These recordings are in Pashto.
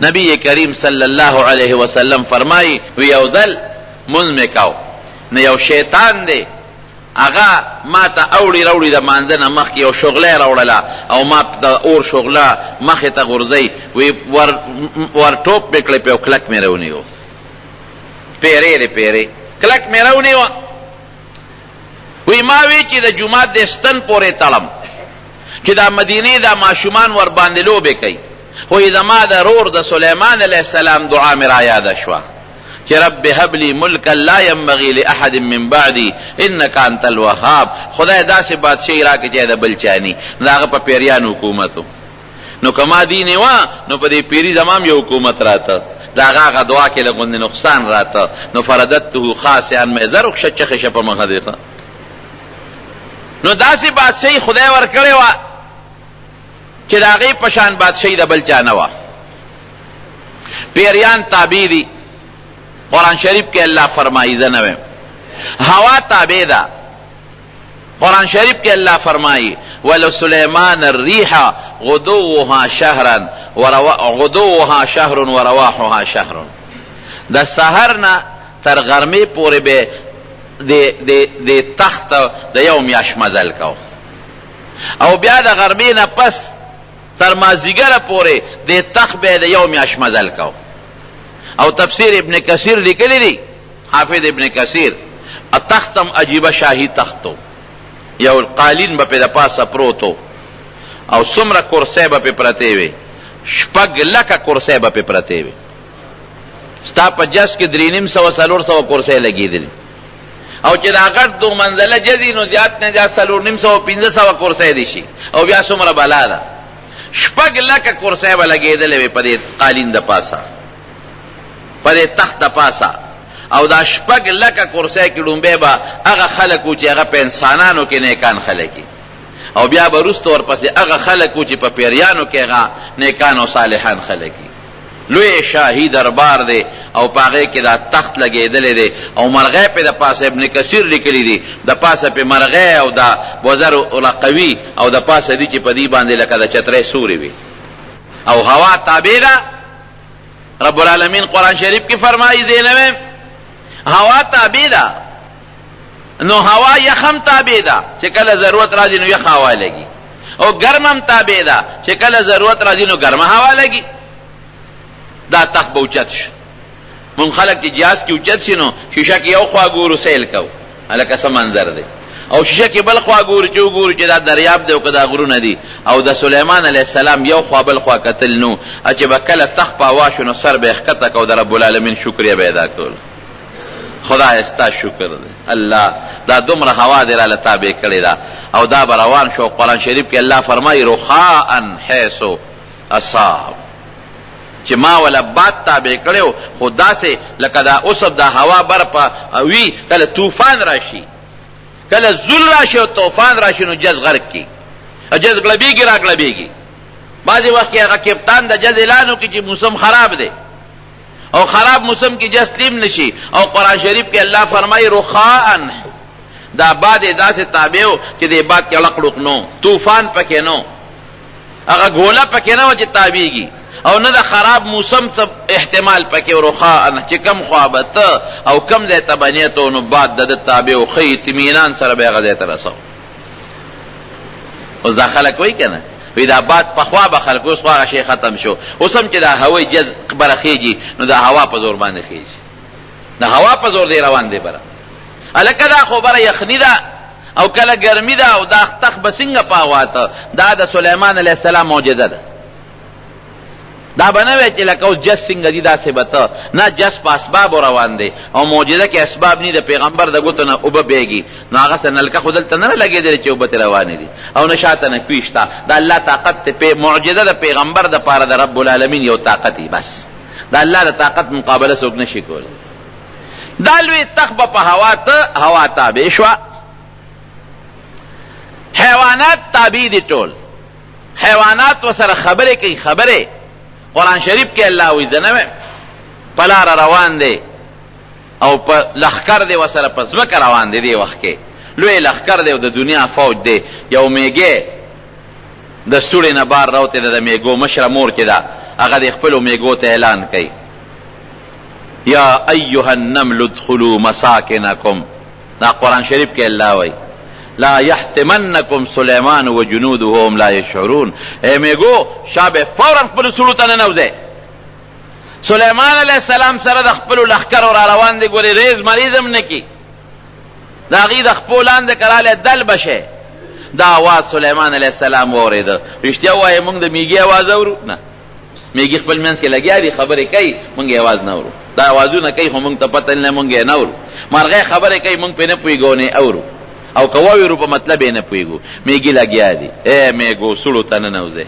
نبی کریم صلی الله علیه وسلم فرمائی یو ځل منځ مې کاو نو یو شیطان دی هغه ما ته اوړي راوړي د مانځه نه مخکې یو شغله راوړله او ما د اور شغله مخې ته غورځئ وی ور ټوپ مې کړی په یو کلک مې راونیو پیرې دی پیرې کلک مې راونیوه وی ما وی چې د جومات د ستن پورې تړم چې دا مدینې دا ماشومان ور باندې لوبې کوي خو زما د رور د سلیمان علیه السلام دعا مې را یاده شوه چې رب هب لی ملکا لا ينبغي لاحد من بعدي انك انت الوهاب خدای داسې بادشاہي راکړي چې د بل چا ني د هغه په پیریانو حکومتو نو کما دینې وه نو په دې پیري زمام یو حکومت راته د هغه دعا کې لږ نقصان راته نو فرددته خاسئا مې زر وکښه چخې شه په مخه دی نو داسې بادشاہي خدای ورکړې وه چې د هغې په شان بادشاہي د بل چا نه وه پیریان تابع دي قرآن شریف کې الله فرمایي زه نه ویم هوا تابع ده قرآن شریف کې الله فرمایي ولسلیمان الریح غدوها شهر ورواحها شهر د سحر نه تر غرمې پورې به د تخت د یو میاشت مزل کو او بیا د غرمې نه پس تر مازدیګره پورې د تخت به د یو میاشت مزل کو او تفسیر ابن کثیر لیکلی دی حافظ ابن کثیر تختم عجیبه شاهی تختو یو قالین به د پاسه پروتو او څومره کرسی به پې پرتې وې 6 لکه کرسی به پې پرتې وې ستا په جس کې 350-400 کرسی لګېدلې او چې دا غټ 2 منزله جدي نو زیات نه زیات 450-500 کرسی دي شي او بیا څومره بلا ده 6 لکه کرسی به لګېدلې وې په دې قالین د پاسه په دې تخت د پاسه او دا 6 لکه کرسی کې ډومبی به هغه خلک وو چې هغه په انسانانو کې نیکان خلک او بیا به وروسته ورپسې هغه خلک وو چې په پیریانو کې هغه نیکان او صالحان خلک لوی شاهي دربار دی او په هغې کې دا تخت لګېدلی دی او مرغۍ پې د پاسه ابن کثیر لیکلی دی د پاسه پې مرغۍ او دا وزر رقوي او د پاسه دی چې په دې باندې لکه د چترۍ سوري وي او هوا تابع ده رب العالمین قرآن شریف کی فرمائی زینویم هوا تابع ده نو هوا یخم تابع ده چې کله ضرورت راځي نو یخ هوا لګي او ګرمم تابع ده چې کله ضرورت راځي نو ګرمه هوا لګي دا تخت به اوچت شي مونږ خلک چې جهاز کې اوچت شي نو شیشه کې یو خوا ګورو سیل کوو هلکه څه منظر دی او شیشه کې بل خوا ګورو چې وګورو چې دا دریاب دی او که دا غرونه دي او د سلیمان علیه السلام یو خوا بل خوا کتل نو چې به کله تخت په هوا شو نو سر به یې ښکته کو د رب العالمین شکریه به ادا کول خدای ستا شکر دی الله دا دومره هوا دی راله تابع کړې ده او دا به روان شو قرآن شریف کې الله فرمایي رخاء حیث اصاب چې ما ولا باد تابع کړو خو داسې لکه دا اوسب دا هوا برپا وي کله طوفان راشي کله زل راشي او طوفان راشي نو جز غرق کی جز غلبیږي را غلبیږي بعضې وخت کې هغه کپتان د جز اعلان وکړي چې موسم خراب دی او خراب موسم کې جز تلیم نشي او قرآن شریف کې الله فرمایي رخاء دا باد داسې تابع و چې د باد کې لقړوق نو طوفان پکې نو هغه ګوله پکې نه و چې تابعېږي او نه د خراب موسم څه احتمال پکې رخاء چې کم خوابته او کم ځای ته بنیته نو باد د تابع و ښه اطمینان سره به هغه ځای ته رسو اوس دا خلک وایي که نه وی دا باد پخوا به خلک اوس خو هغه شی ختم شو اوس هم چې دا هوای جز بره خیږي نو دا هوا په زور باندې خیږي د هوا په زور دی روان دی بره هلکه دا خو بره یخني ده او کله ګرمي ده او دا تخت به څنګه په هوا ته دا د سلیمان علیه السلام معجزه ده دا به نه وی چې لکه اوس جس څنګه دي داسې به ته نه جس په اسبابو روان دی او معجزه کې اسباب نه د پیغمبر د ګوتو نه اوبه بیږي نو هغه څه نلکه خو دلته نه لګېدلې چې اوبه ترې روانې دي او نه شاته نه کوي شته د الله طاقت معجزه د پیغمبر دپاره د رب العالمین یو طاقت وي بس د الله د طاقت مقابله څوک نه شي کولی دا لوی تخت به په هوا تابع شوه حیوانات تابع دي ټول حیوانات ورسره خبرې کوي خبرې قرآن شریف کې الله وی زنه په لاره روان دی او په لښکر دی ورسره په ځمکه روان دی دې وخت کې لوی لښکر دی او د دنیا فوج دی یو میږی د سوړې نه بار راوتې ده د میږو مشره مور کې ده هغه د خپلو میږو ته اعلان کوي یا ایها النمل ادخلوا مساکنکم. دا قرآن شریف کې الله وایي لا یحتمنکم سلیمان و جنوده هم لا یشعرون. اے میږو شابه فورا خپلو سړو ته ننوځئ. سلیمان علیه السلام سره د خپلو لښکرو را روان دی، ګورې ریز مریض هم نه کي، د هغې د خپو لاندې کرالی دل بشه. دا آواز سلیمان علیه السلام واورېده. رښتیا ووایه موږ د میږي آواز اورو؟ نه، میږي خپل منځ کې لګیا دي خبرې کوي، موږ یې آواز نه اورو. دا آوازونه کوي خو موږ ته پته نه، موږ یې نه اورو. مرغۍ خبرې کوي موږ پرې نه پوهېږو او نه اورو، او که واورو په مطلب یې نه پوهېږو. میږي لګیا دي. ای میږو سړو ته ننوځئ.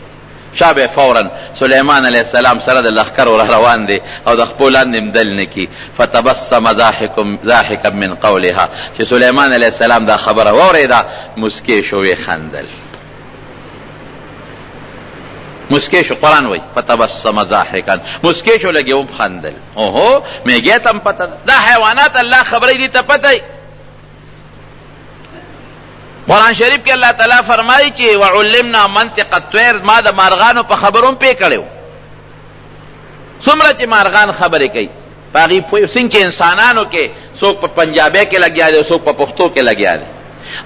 شابه فورا سلیمان علیه السلام سره د لښکرو را روان دی او د خپو لاندې هم دل نه کي. فتبسم ضاحکا من قولها. چې سلیمان علیه السلام دا خبره واورېده مسکې شو، ویې خندل. مسکې شو، قرآن وایي فتبسم ضاحکا، مسکې شو لږ هم خندل. اوهو میږی ته هم پته ده، دا حیوانات الله خبرې دي ته پته. قرآن شریف کې الله تعالی فرمایي چې وعلمنا منطق الطير، ما د مارغانو په خبرو هم پوه کړی و. څومره چې مارغان خبرې کوي په هغې پوه. څنګه چې انسانانو کې څوک په پنجابۍ کې لګیا دی، څوک په پښتو کې لګیا دی،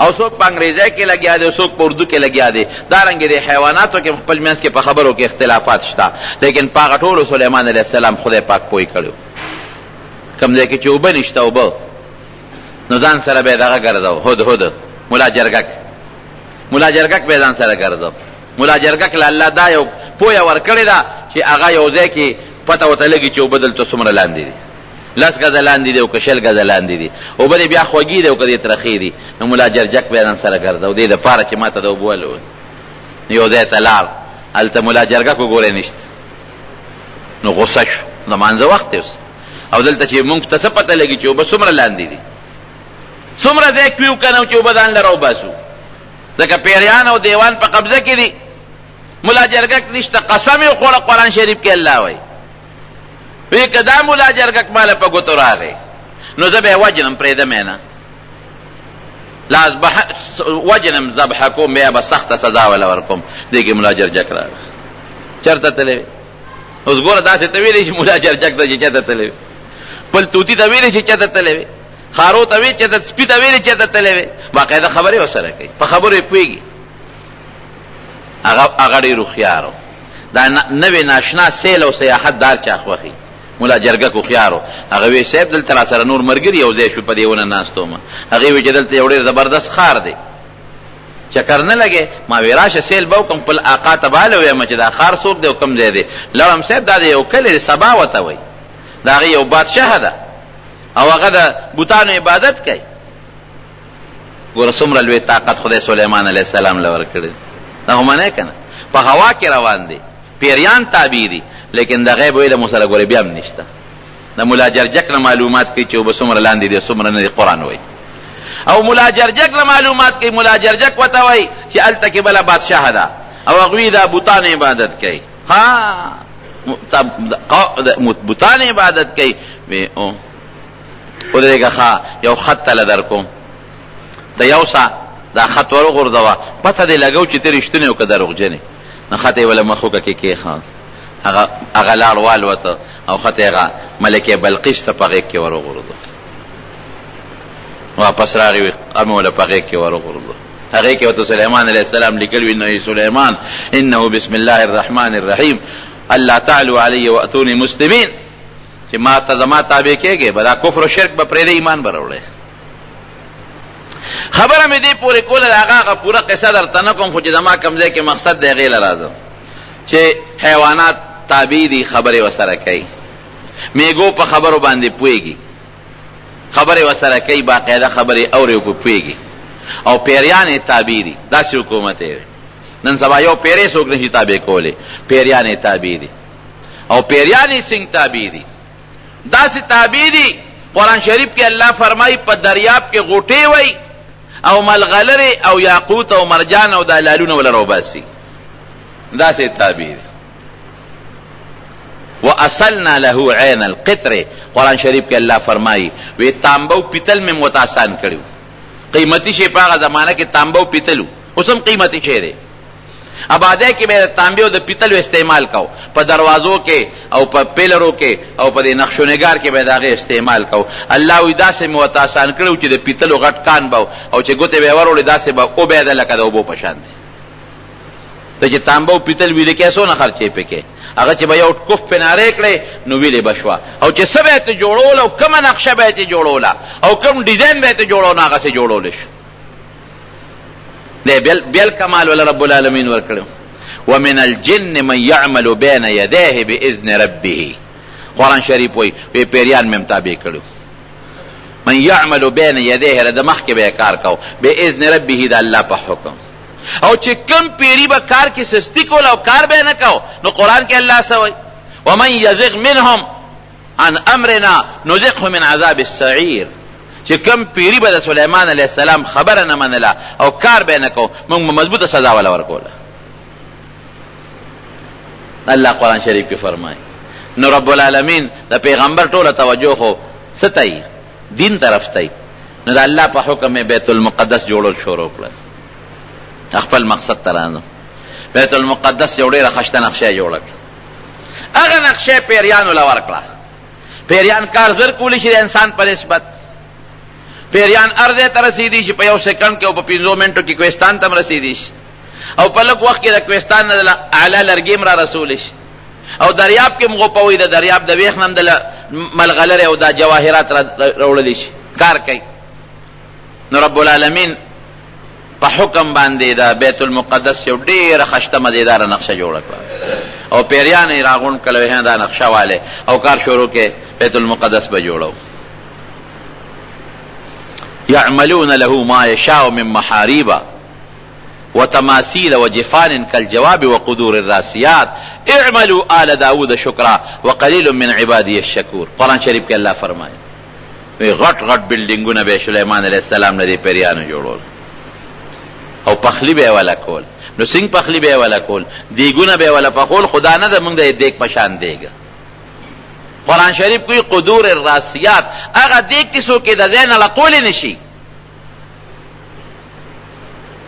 او څوک په انګریزۍ کې لګیا دی، څوک په اردو کې لګیا دی. دارنګې د حیواناتو کې خپل منځ کې په خبرو کې اختلافات شته، لیکن په هغه ټولو سلیمان علیه السلام خدای پاک پوه کړی و. کوم ځای کې چې اوبه نشته، اوبه نو ځان سره به یې دغه ګرځو، هدهد ملا جرګک به ځان سره ګرځو. ملا جرګک له الله دا یو پوهه ورکړې ده چې هغه یو ځای کې پته ورته لګي چې اوبه دلته څومره لاندې دي، 10 ګزه لاندې دي او که 20 ګزه لاندې دي. اوبه دې بیا خوږې دي او که دې ترخې دي. نو ملا جرګک به ځان سره ګرځو دې دپاره چې ما ته د اوبه ولول. یو ځای ته لاړ، هلته ملا جرګک وګورې نشته، نو غصه شو، د مانځه وخت دی اوس، او دلته چې مونږ ته څه پته لګي چې اوبه څومره لاندې دي، څومره ځای کوي که نه چې اوبه ځان له راوباسو. ځکه پیریان او دیوان په قبضه کې دي، ملا جرګک نشته. قسم یې وخوړه قرآن شریف کې الله وایي وی که دا ملا جرګک ماله په ګوتو راغی نو زه به یې وجنم، پرېږدم یې نه، وجنم ذبحه کوم، بیا به سخته سزا وله ورکوم. دې کې ملا جرګک راغی. چېرته تللی وې؟ اوس ګوره داسې ته ویلی چې ملا جرګک ته چې چېرته تللی وې، خپل طوطي ته ویلی چې چېرته تللی وې، خارو ته وی چې د سپي ته ویلې چې ته تللی وې. باقاعده خبرې ورسره کوي، په خبرو یې پوهېږي. هغه ډېر هوښیار و. دا نوې ناشنا سیل او سیاحت دار چا خوښي. ملا جرګک هوښیار و. هغه وی صاحب دلته را سره نور ملګري یو ځای شو، په دې ونه ناست وم. هغې وی چې دلته یو ډېر زبردست ښار دی، چکر نه لګې. ما وی راشه سیل به وکړم، خپل آقا ته به هله ویم چې دا ښار څوک دی او کوم ځای دی. لړم صاحب دا د یو کلي دی، سبا ورته وایي، د هغې یو بادشاه ده او هغه د بوتانو عبادت کوي. ګوره څومره لوی طاقت خدای سلیمان علیه السلام له ورکړی. دا خو منې که نه، په هوا کې روان دی، پیریان تابع دي، لیکن د غیب علم سره ګورې بیا هم نشته. د ملا جرګک نه معلومات کوي چې اوبه څومره لاندې دي څومره نه دي، قرآن وایي. او ملا جرګک نه معلومات کوي، ملا جرګک ورته وایي چې هلته کې بله بادشاه ده او هغوی د بوتانو عبادت کوي. ها بوتانو عبادت کوي. ودرېږه ښه یو خط تله در کوم، د یو سا دا خط ور وغورځوه، پته دې لګو چې ته رښتونې او که دروغجنې. نو خط یې وله مخوکه کې کېښود، هغه لاړ والوته او خط یې هغه ملکې بلقیس ته په غېږ کې ور وغورځو. واپس راغی، ام وله په غېږ کې ور وغورځو. هغې کې ورته سلیمان علیه السلام لیکل وي انه سلیمان انه بسم الله الرحمن الرحیم الله تعالوا علی واتونی مسلمین، چې ما ته زما تابع کېږې به دا کفر و شرک به پرېږدې، ایمان به راوړی. خبره مې دې پورې کوله، د هغه پوره قصه درته نه کوم، خو چې زما کوم ځای کې مقصد دی هغې له راځم چې حیوانات تابع دي، خبرې ورسره کوي. میږو په خبرو باندې پوهېږي، خبرې ورسره کوي، باقاعده خبرې اوري او پوهېږي. او پیریان یې تابع دي، داسې حکومت یې. نن سبا یو پیری څوک نشي تابع کولی، پیریان یې تابع دي. او پیریان یې څنګه تابع دي؟ داسې تابع دي قرآن شریف کې الله فرمایي په دریاب کې غوټې وای او ملغلرې او یاقوت او مرجان او دا لالونه ولا روباسي، داسې تابع دي. واصلنا له عین القطر، قرآن شریف کې الله فرمایي وی تانبو پیتل مې متاسان کړو. قیمتي شی په هغه زمانه کې تانبو پیتلو، اوس هم قیمتي شی دی. آبادی کې به تانبه او د پیتلو استعمال کو، په دروازو کې او په پیلرو کې او په نقش و نگار کې به داغه استعمال کو. الله وی داسې موت آسان کړو چې د پیتلو غټ کان باو او چې ګوتې به ورولې داسې به او به د لکه د وبو پشان دي. ته چې تانبه او پیتل ویل کې سونه خرچې پکې هغه چې به یو کف پناره کړي نو ویلې بشوا، او چې سبه ته جوړول او کومه نقشه به ته جوړولا او کوم ډیزاین به ته جوړول هغه سه جوړول شي. بیل کمال ول رب العالمین ورکړو. ومن الجن من يعمل بين يديه باذن ربه. قرآن شریف وی پیریان مې مطابق کړو. من يعمل بين يديه رد مخ کې به کار کو باذن ربه د الله په حکم. او چې کم پیری به کار کې سستی کول او کار به نه کو نو قرآن کې الله سوي ومن يزغ منهم عن امرنا نزغه من عذاب السعير. چې کم پیری به د سليمان عليه السلام خبره نه منله او کار به نه کو موږ مضبوطه سزا ولا ورکوله. الله قرآن شریف کې فرمایي. نو رب العالمین د پیغمبر ټوله توجه خو ستای دین طرف ته، نو د الله په حکم بیت المقدس جوړول شروع کړل. خپل مقصد ترانو بیت المقدس یو ډیره خشته نقشه جوړه کړه. هغه نقشه پیریانو لور کړه. پیریان کار زر کولی شي د انسان په نسبت. پیریان ارزه ته رسیدي چې په یو سکند کې او په 15 منټو کې کوهستان ته رسیدي شي او په لږ وخت کې د کوهستان نه اعلی لرګیم را رسول شي او دریاب کې مغوپوي د دریاب د ویخ نم د ملغلره او د جواهرات راوړل شي کار کوي. نو رب العالمین په حکم باندې د بیت المقدس یو ډیره خشته مزیدار نقشه جوړه کړه او پیریان یې راغون کړل هه دا نقشه والے او کار شروع کې بیت المقدس به جوړو. يعملون له ما يشاء من محاريب وتماثيل وجفان كالجواب وقدور الراسيات اعملوا آل داود شكرا وقليل من عبادي الشكور. قرآن شریف کې الله فرمایي غټ غټ بلډینګونه به سليمان عليه السلام لري پیریانو جوړول او پخلی به ولا کول. نو څنګه پخلی به ولا کول؟ دیګونه به ولا پخول. خدا نه د موږ د دیګ پشان دیګا. قرآن شریف کوئی قدور الراسیات هغه دیګ کیسو کې د زین لقول نشي.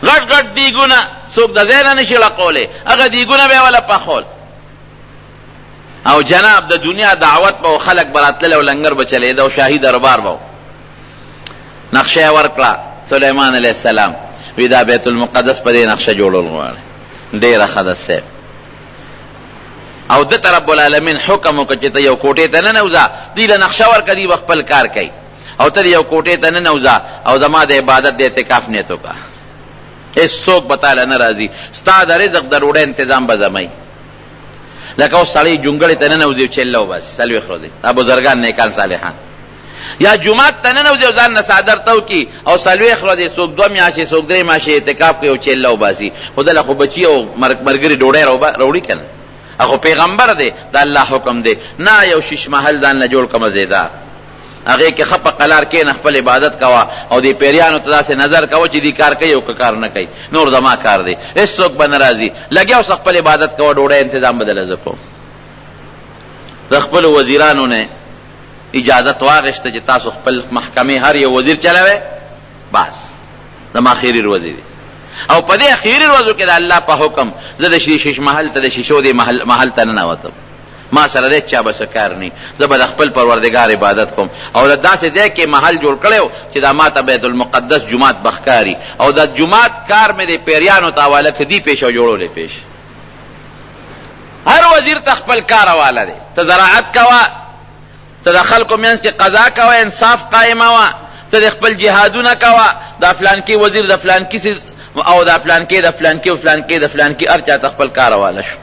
غټ غټ دیګونه څوک د زین نشي لقوله هغه دیګونه به ولا پخول. او جناب د دنیا دعوت به خلق براتله او لنګر بچلې دا او شاهي دربار به نقشه ورکړه سليمان عليه السلام. وی دا بیت المقدس په دې نقشه جوړول غواړي ډیره خداسه او د رب العالمین حکم وکړي ته یو کوټه ته نه نوځه دی له نقشه ورکړي خپل کار کوي او ته یو کوټه ته نه نوځه او زما د عبادت د اعتکاف نیت وکړه. هیڅ څوک بتاله ناراضي ستا د رزق د روډه تنظیم به زمای لکه او سړی جونګړې ته نه نوځي چلو بس سلوي خروزي ابو زرګان نیکان صالحان یا جمعه ته نه نوځي ځان نه صادر تو کی او سلوي خروزي څوک 2 میاشتې څوک 3 میاشتې اعتکاف کوي او چلو باسي خدای خو بچي او مرګري ډوډۍ راوړي کنه. هغه پیغمبر دی د الله حکم دی نه یو شیش محل ځان نه جوړ کوم زیدا هغه کې خپ قلار کې نه خپل عبادت کوا او دی پیریانو ته څه نظر کوا چې دی کار کوي او کار نه کوي نور دما کار دی هیڅ څوک به ناراضي لګیاو خپل عبادت کوا ډوډۍ تنظیم بدل زکو. د خپل وزیرانو نه اجازه واغشته چې تاسو خپل محکمه هر یو وزیر چلاوي بس د ماخيري وزیر او په دې اخیری ورځو کې د الله په حکم زه د شیش محل ته د شیشو دی محل ته نه وته ما سره دې چا بس کار نه زه به خپل پروردگار عبادت کوم او د داسې ځای کې محل جوړ کړو چې د ماته بیت المقدس جمعات بخکاری او د جمعات کار مې د پیریانو ته حواله کړي پیش او جوړولې پیش. هر وزیر خپل کار حواله دی. ته زراعت کوا ته د خلکو مینس کې قضا کوا انصاف قائمه وا ته خپل جهادونه کوا د فلان کې وزیر د فلان کې او دا فلان کې د فلان کې او فلان کې د فلان کې ارچا خپل کار حواله شو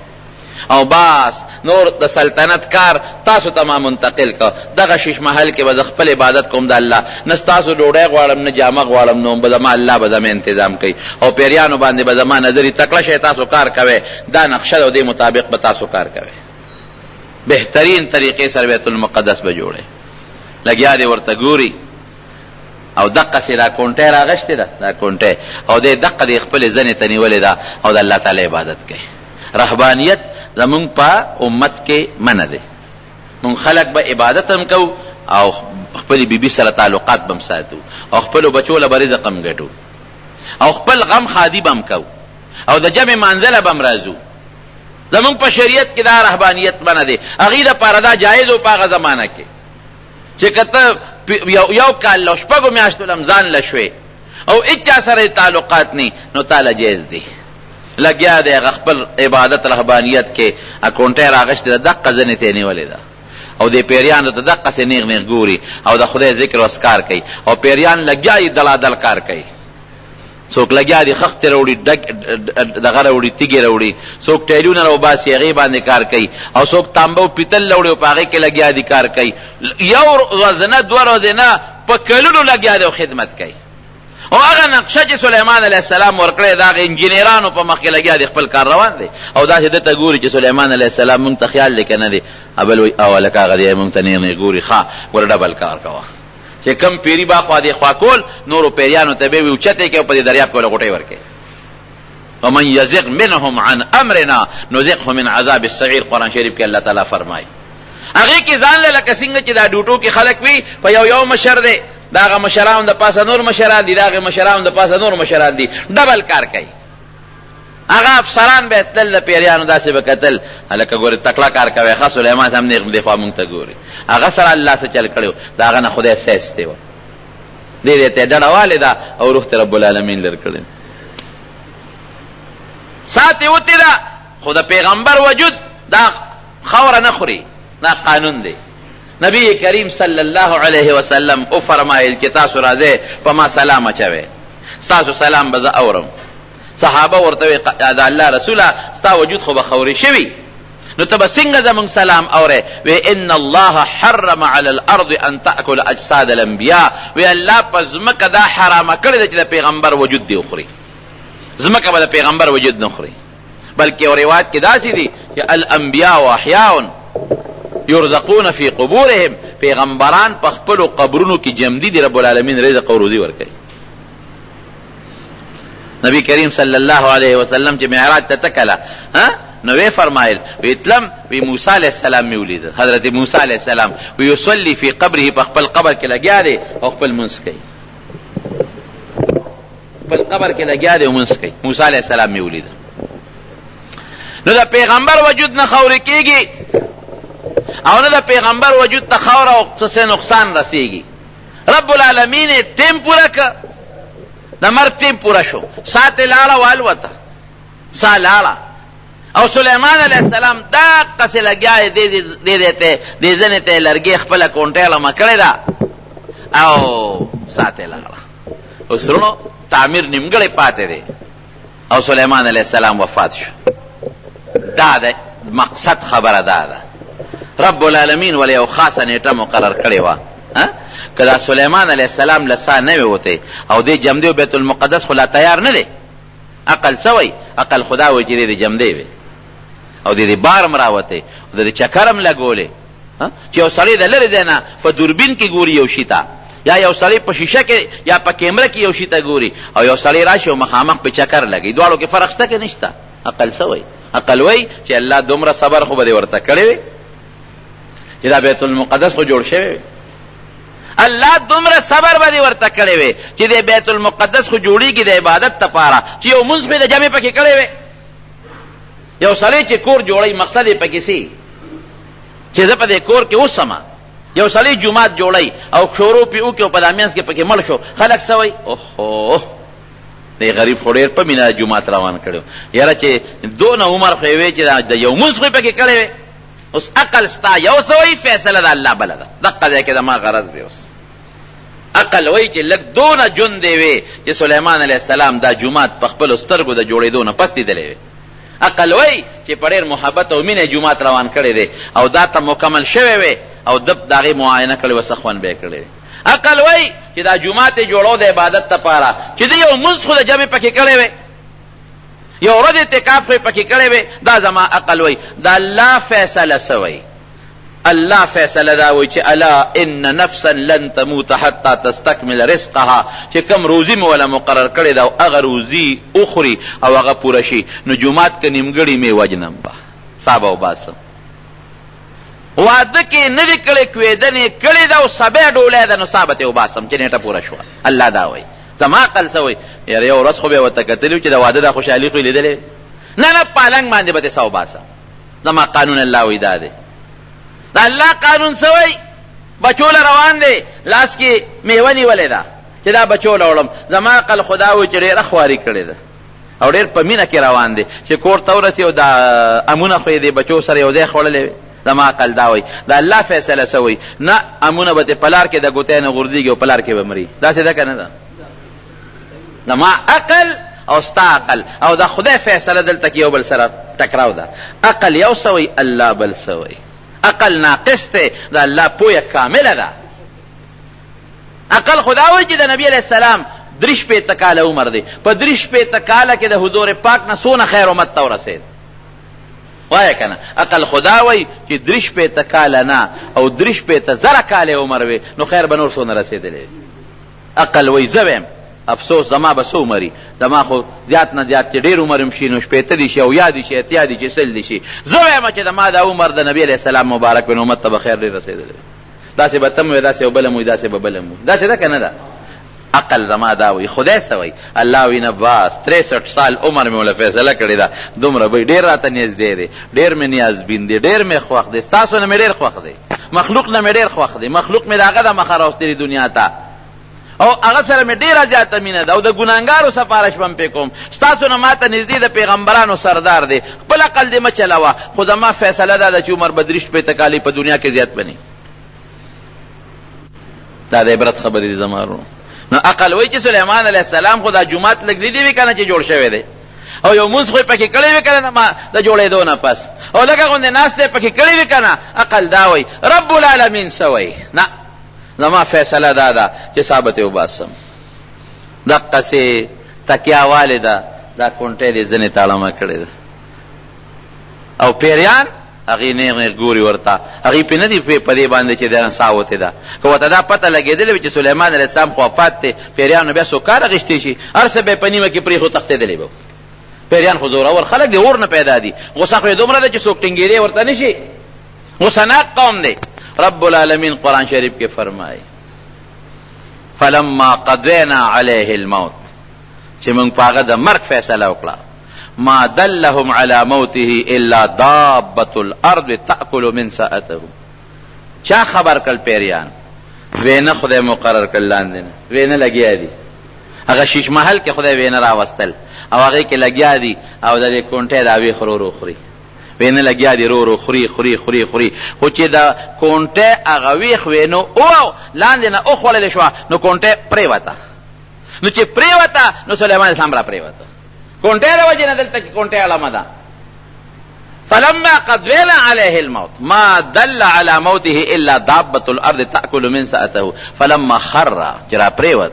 او باس نور د سلطنت کار تاسو ته منتقل کا. دغه شیش محل کې به خپل عبادت کوم د الله نستاسو ډوډۍ غواړم نه جامه غواړم نو به زما الله به زما تنظیم کوي او پیریانو باندې به زما نظری تکړه شي تاسو کار کوي دا نقشه او د مطابق به تاسو کار کوي. بهترین طریقې سره بیت المقدس به جوړي لګیا دی ورته ګوري او دقه سره کونټه راغشته ده دا کونټه او د دقه د خپل ځنه تنیولې ده او د الله تعالی عبادت کوي. رهبانیت زمون په امت کې منع ده. مون خلق به عبادت هم کو او خپل بیبي سره تعلقات بم ساتو او خپل بچو له رزق هم ګټو او خپل غم خادي بم کو او د جمع منزله بم راځو. زمونږ په شریعت کې دا رهبانیت منه دی، هغې دپاره دا جایز و په هغه زمانه کې چې که ته یو کال له شپږو میاشتو لم ځان له شوې او هېچا سره تعلقات نه، نو تاله جایز دی. لګیا دی هغه خپل عبادت رهبانیت کې اکونټۍ راغشتې ده، دقه ځنې ته یې نیولې ده او د پیریانو ته دقسې نیغ نیغ ګوري او د خدای ذکر وسکار کوي او پیریان لګیا یې دلادل کار کوي. څوک لګیا دي خښتې راوړي، دغه راوړي، تیږې راوړي، څوک ټیلونه راوباسي هغې باندې کار کوي او څوک تانبه او پیتل راوړي او په هغې کې لګیا دي کار کوي. یو ورځ نه، دوه ورځې نه، په کلونو لګیا دی او خدمت کوي. او هغه نقشه چې سلیمان علیه السلام ورکړی د هغه انجینرانو په مخ کې لګیا دی، خپل کار روان دی او داسې ده ته ګوري چې سلیمان علیه السلام مونږ ته خیال دی که نه دی. بل وایي او لکه هغه دی مونږ ته نیغ نیغ ګوري، ښه ور ډبل کار کوه. چې کم پیری با خوا دې خوا کول، نورو پیریانو ته به یې اوچتې کوي او په دې دریاب کې ورله غوټۍ ورکوي. ومن یزغ منهم عن امرنا نذقه من عذاب السعیر، قرآن شریف کې الله تعالی فرمایي. هغې کې ځان له لکه څنګه چې دا ډوټو کې خلک وي په یو مشر دی، د هغه مشرانو د پاسه نور مشران دي، د هغې مشرانو د پاسه نور مشران دي، ډبل کار کوي. هغه افسران به تلل د پیریانو داسې به کتل، هلکه ګورې تکړه کار کوي، ښه سلیمان هم نیغ دې خوا مونږ ته ګوري. هغه سره الله څه چل کړی و، د هغه نه خدای سیستی و، دې دې ته یې ډډه والې ده او روح ته رب العالمین لر کړی. ساتې وتې ده، خو د پیغمبر وجود دا خوره نه خوري، دا قانون دی. نبی کریم صلی الله علیه وسلم او فرمایل چې تاسو راځئ په ما سلام اچوئ، ستاسو سلام به زه اورم. صحابه ورته وی د الله رسوله ستا وجود خو به خوري شوي، نو ته به څنګه زمونږ سلام اورې؟ وی ان الله حرم علی الارض ان تاکل اجساد الانبیاء، وی الله په ځمکه دا حرامه کړې ده چې د پیغمبر وجود دی وخوري. ځمکه به د پیغمبر وجود نه خوري، بلکې یو روایت کې داسې دي چې الانبیاء احیاء یرزقون فی قبورهم، پیغمبران په خپلو قبرونو کې جمدي دي، رب العالمین رزق او روزي ورکوي. نبی کریم صلی الله علیه وسلم چې معراج ته تکله نو وی فرمایل وی تلم وی موسی علیه السلام می ولید، حضرت موسی علیه السلام وی یصلی فی قبره، په خپل قبر کې لګیا دی او خپل منځ کوي، خپل قبر کې لګیا دی او منځ کوي. موسی علیه السلام می ولید. نو د پیغمبر وجود نه خوري کېږي او نه د پیغمبر وجود ته خور او څه نقصان رسیږي. رب العالمین ټیم پوره که د مرګ ټیم پوره شو، ساعت یې لاړه والوته، سا لاړه او سلیمان علیه السلام دقسې لګیا دی، دې ځنې ته یې لرګې خپله کونټۍ لمه کړې ده او ساعت یې لاړه. اوس رونو تعمیر نیمګړی پاتې دی او سلیمان علیه السلام وفات شو. دا د مقصد خبره دا ده، رب العالمین ولې یو خاصه نیټه مقرر کړې وه. که دا سلیمان علیه السلام له سا نه وی وتی او دې جمدی و بیت المقدس خو لا تیار نه دی، عقل سوی عقل خدا وی چې دې جمدی وي او دې بارم راوتی او دې چکرم لګولې، چې یو سړی د لرې دی نه په دوربین کې ګوري یو شي ته، یا یو سړی په شیشه کې یا په کیمره کې یو شي ته ګوري، او یو سړی راشي او مخامخ په چکر لګي، دواړو کې فرق شته که نشته؟ عقل سوی عقل وی چې الله دومره صبر خو به دې ورته کړی وي چې دا بیت المقدس خو جوړ شوی وي، الله دومره صبر به دې ورته کړی وي چې د بیت المقدس خو جوړیږي د عبادت دپاره، چې یو مونځ به د جمع پکې کړی وي. یو سړی چې کور جوړی مقصد یې پکې سي چې زه په دې کور کې اوسمه، یو سړی جومات جوړی او شروع پې وکړي او په دا منځ کې پکې مړ شو، خلک څه وایي؟ اوهو دی غریب خو ډېر په مینه جومات روان کړی، یاره چې دونه عمر خو یې وی چې د یو مونځ خو یې پکې کړی وی. اوس عقل ستا یو څه وایي، فیصله د الله بله ده، دقه ځای کې زما غرض دی. اوس عقل وایي چې لږ دونه جون دی وی چې سلیمان علیه السلام دا جومات په خپلو سترګو د جوړېدو نه پس لیدلی وی. عقل وایي چې په ډېر محبت او مینه جومات روان کړی دی او دا ته مکمل شوی وی او د هغې معاینه کړې وه، سخوان به یې کړی وی. عقل وایي چې دا جومات یې جوړو د عبادت دپاره چې د یو مونځ خو د جمع پکې کړی وی، یو ورځ اعتکاف خو پکې کړی وی. دا زما عقل وایي. د الله فیصله څه وایي؟ الله فیصله دا وایي چې الا ان نفسا لن تموت حتی تستکمل رزقها، چې کم روزي مې وله مقرر کړې ده او هغه روزي اخوري او هغه پوره شي، نو جومات که نیمګړي مې وجنم به سابه وباسم. واده کې نه دي کړی کوېدنې کړې ده او سبی ډولۍ ده، نو سابه تې وباسم چې نیټه پوره شوه. الله دا وایي زما عقل څه وایي یاره یو ورځ خو به یې ورته کتلي چې د واده دا خوشحالي خو یې لیدلې نه نه پالنګ باندې به دې څه وباسم زما قانون الله وایي دا دی د الله قانون څه وایي بچو له روان دی لاس کې میوه نیولې ده چې دا بچو له وړم زما عقل خدا وایي چې ډېره خواري کړې ده او ډېر په مینه کې روان دی چې کور ته ورسي او دا امونه خو یې د بچو سره یو ځای خوړلې وي زما عقل دا وایي د الله فیصله څه وایي نه امونه به دې په لار کې د ګوتۍ نه غورځېږي او په لار کې به مري داسې ده که نه ده زما عقل او ستا عقل او د خدای فیصله دلته کې یو بل سره ټکراو ده عقل یو څه وایي الله بل څه وایي عقل ناقص دی د الله پویه کامله ده عقل خدا وایي چې د نبی علیه السلام 63 کاله عمر دی په 63 کاله کې د حضور پاک نه څونه خیر امت ته ورسېد وایه که نه عقل خدا وایي چې 63 کاله نه او 63,000 کاله عمر وي نو خیر به نور څونه رسېدلی عقل وایي زه ویم افسوس زما به څو عمري زما خو زیات نه زیات چې ډېر عمر م شي نو 80 دي شي او یا دي شي اتیا دي چې 100 دي شي زه وایم چې زما دا عمر د نبي علیه السلام مبارک وي نو امت ته به خیر ډېر رسېدلی داسې به ته م وایې داسې به بله م وایي داسې به بله م وایي داسې ده که نه ده عقل زما دا وایي خدای څه وایي الله وایي نه بس 63 سال عمر مې وله فیصله کړې ده دومره به ډېر راته نږدې دی ډېر مې نیازبین دی ډېر مې خوښ دی ستاسو نه مې ډېر خوښ دی مخلوق نه مې ډېر خوښ دی مخلوق مې د هغه د مخه راوستلي دنیا ته او هغه سره مې ډېره زیاته مینه ده او د ګناهګارو سفارش به م پې کوم ستاسو نه ما ته نږدې د پیغمبرانو سردار دی خپل عقل دې مه چلوه خو زما فیصله دا ده چې عمر به 63 کالې په دنیا کې زیات بني دا د عبرت خبرې دي زما ورونو نو عقل وایي چې سلیمان علیه السلام خو دا جومات لږ لیدې وي که نه چې جوړ شوی دی او یو مونځ خو یې پکې کړی وي که نه د جوړېدو نه پس او لږه غوندې ناست یې پکې کړی وي که نه عقل دا وایي رب العالمین څه وایي نه زما فیصله دا ده چې ثابت یې وباسم دقسې تکیه والې ده دا کونټۍ دې ځنې تاړمه کړې ده او پیریان هغې نیغ نیغ ګوري ورته هغې پې نه دي په دې باندې چې د ساه وتې ده که ورته دا پته لګېدلې وي چې سلیمان علیه السلام خو وفات دی پیریانو بیا څوک کار اخیستی شي هر څه به یې په نیمه کې پرېښو تښتېدلی به پیریان خو زورور خلک دی اور نه پیدا دي غوسه خو یې دومره ده چې څوک ټینګېرې ورته نه شي غوسناک قوم دی رب العالمین قرآن شریف کې فرمایي فلما قضینا علیه الموت چې موږ په هغه د مرګ فیصله وکړه ما دلهم على موته الا دابة الارض تأكل من ساءته چا خبر کړ پیریان وینه خدای مقرر کړ لاندې نه وینه لګیا دي هغه شیش محل کې خدای وینه راوستل او هغه کې لګیا دي او د کونټې دا وی خورو خوري وینه لګیا دي رو خوري خوري خوري خوري خو چې دا کونټې هغه ویخ وینو او لاندې نه او خولل شو نو کونټې پریوته نو چې پریوته نو سليمان السلام را پریوته کونټه د وجه نه دلته کې کونټه علامه ده فلما قضينا عليه الموت ما دل على موته الا دابة الارض تأكل من سأته فلما خر جرا پریوت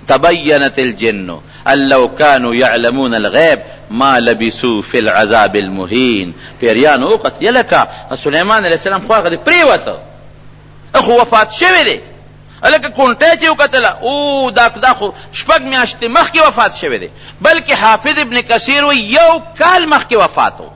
تبينت الجن ان لو كانوا يعلمون الغيب ما لبثوا في العذاب المهين پیریان وقت یلکا سليمان عليه السلام خو هغه پریوت اخو وفات شوی دی الکه کونټه چې وکتله او دا خو شپږ میاشتې مخکې وفات شوی دی بلکې حافظ ابن کثیر وی یو کال مخکې وفاتو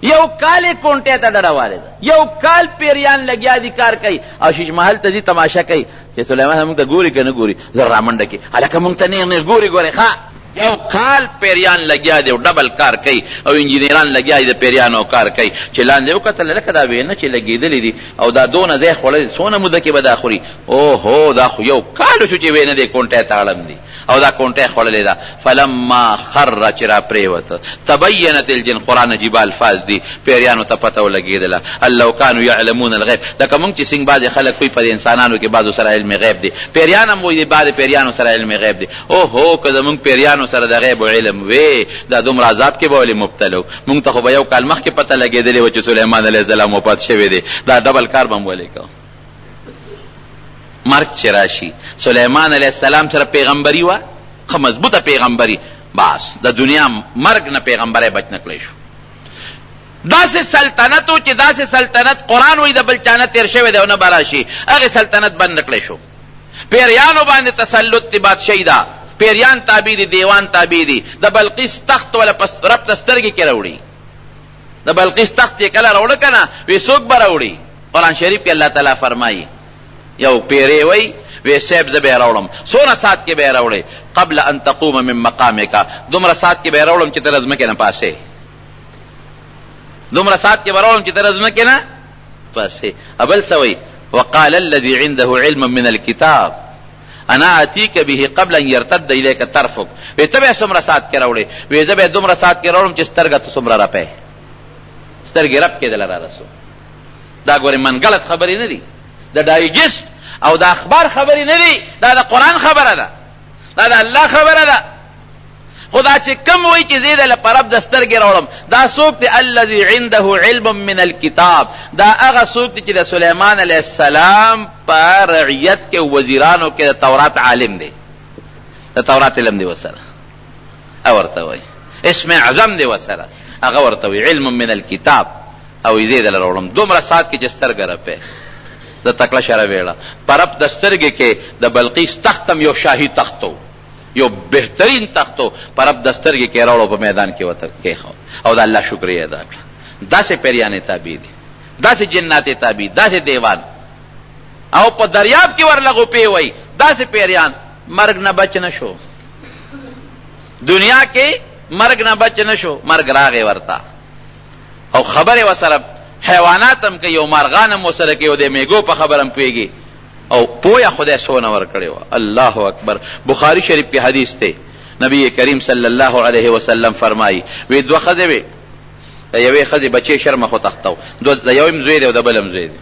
یو کال کونټه ته ډډواله ده یو کال پیریان لګیا دي کار کوي او شیش محل ته دي تماشا کوي چې سليمان موږ ته ګوري کنه ګوري زر رامنډه کې الکه موږ ته نه ګوري ښا یو کال پیریان لګیا دی او ډبل کار کوي او انجینیران لګیا دي د پیریانو کار کوي چې لاندې وکتل لکه دا وینه چې لګېدلې دي او دا دونه ځای خوړل څونه موده کې به دا خوري او هو دا خو یو کال شو چې وینه دی کونټه تاړم دي او دا کونټه خوړلې ده فلما خر چې را پریوته تبینت الجن قرآن عجیب الفاظ دي پیریانو ته پته ولګېدله لو کانوا یعلمون الغیب لکه موږ چې څنګه بعضې خلک کوي په انسانانو کې بعضو سره علم غیب دی پیریان هم وایي بعضې پیریانو سره علم غیب دی او هو که زموږ پیریانو سره د غیب و علم وی دا دومره عذاب کې به ولې مبتلا موږ ته خو به یو کال مخکې پته لګېدلې وه چې سلیمان علیه السلام وفات شوی دی دا ډبل کار به م ولې کو مرګ چې راشي سلیمان علیه السلام سره پیغمبري وه ښه مضبوطه پیغمبري بس د دنیا مرګ نه پیغمبری بچ نه کړی شو داسې سلطنت و چې داسې سلطنت قرآن وایي د بل چا نه تېر شوی دی او نه به راشي هغې سلطنت بند نه کړی شو پیریانو باندې تسلط دی بادشاهي ده پیریان تابع دي دیوان تابع دي د بلقیس تخت ولا رب ته سترګې کې راوړي د بلقیس تخت چې کله راوړه که نه وی څوک به راوړي قرآن شریف کې الله تعالی فرمایي یو پیری وی وی صاحب زه به یې راوړم. څونه ساعت کې به یې راوړې؟ قبل ان تقوم من مقامک، دومره ساعت کې به یې راوړم چې ته له ځمکې نه پاسې، دومره ساعت کې به راوړم چې ته له ځمکې نه پاسې. ابل څه وایي؟ وقال الذي عنده علم من الكتاب انا اتيك به قبل ان يرتد اليك طرفك. وی ته به څومره ساعت کې راوړې؟ وی زه به دومره ساعت کې راوړم چې سترګه ته څومره رپې، سترګې رپ کېدل را رسو. دا ګورې من غلط خبرې نه دي، د ډایجسټ او د اخبار خبرې نه دي، دا د قرآن خبره ده، دا د الله خبره ده. خدا چې کم وایي چې زه دله په رب د سترګې راوړم، دا څوک دی؟ الذي عنده علم من الكتاب، دا هغه څوک دی چې د سلیمان علیه السلام په رعیت کې وزیرانو کې د تورات عالم دی، د تورات علم دی وسره. او ورته وایي اسم اعظم دی وسره، هغه ورته وایي علم من الكتاب. او زه دله راوړم دومره ساعت کې چې سترګه رپې د تکړه شره ویړه. په رب د سترګې کې د بلقیس تختم یو شاهي تختو، یو بهترین تختو پر رب د سترګې کې راوړو، په میدان کې وته کېښو او د الله شکریه ادا کړه. داسې پیریانې تابع دي، داسې جناتې تابع، داسې دیوان. او په دریاب کې ورلغو پی وای داسې پیریان مرګ نه بچ نشو، دنیا کې مرګ نه بچ نشو، مرګ راغی ورته. او خبره وسره حیوانات هم کوي او مارغان هم وسره کوي، او د میګو په خبره هم پوهېږي. او پویا خدای سونه ورکړی و. الله اکبر. بخاری شریف کی حدیث ته نبی کریم صلی الله علیه وسلم فرمایي وی دوه ښځې وې، د یوې ښځې بچی شرمه خو تختو، د یویم زوی دی او د بلم زوی دی.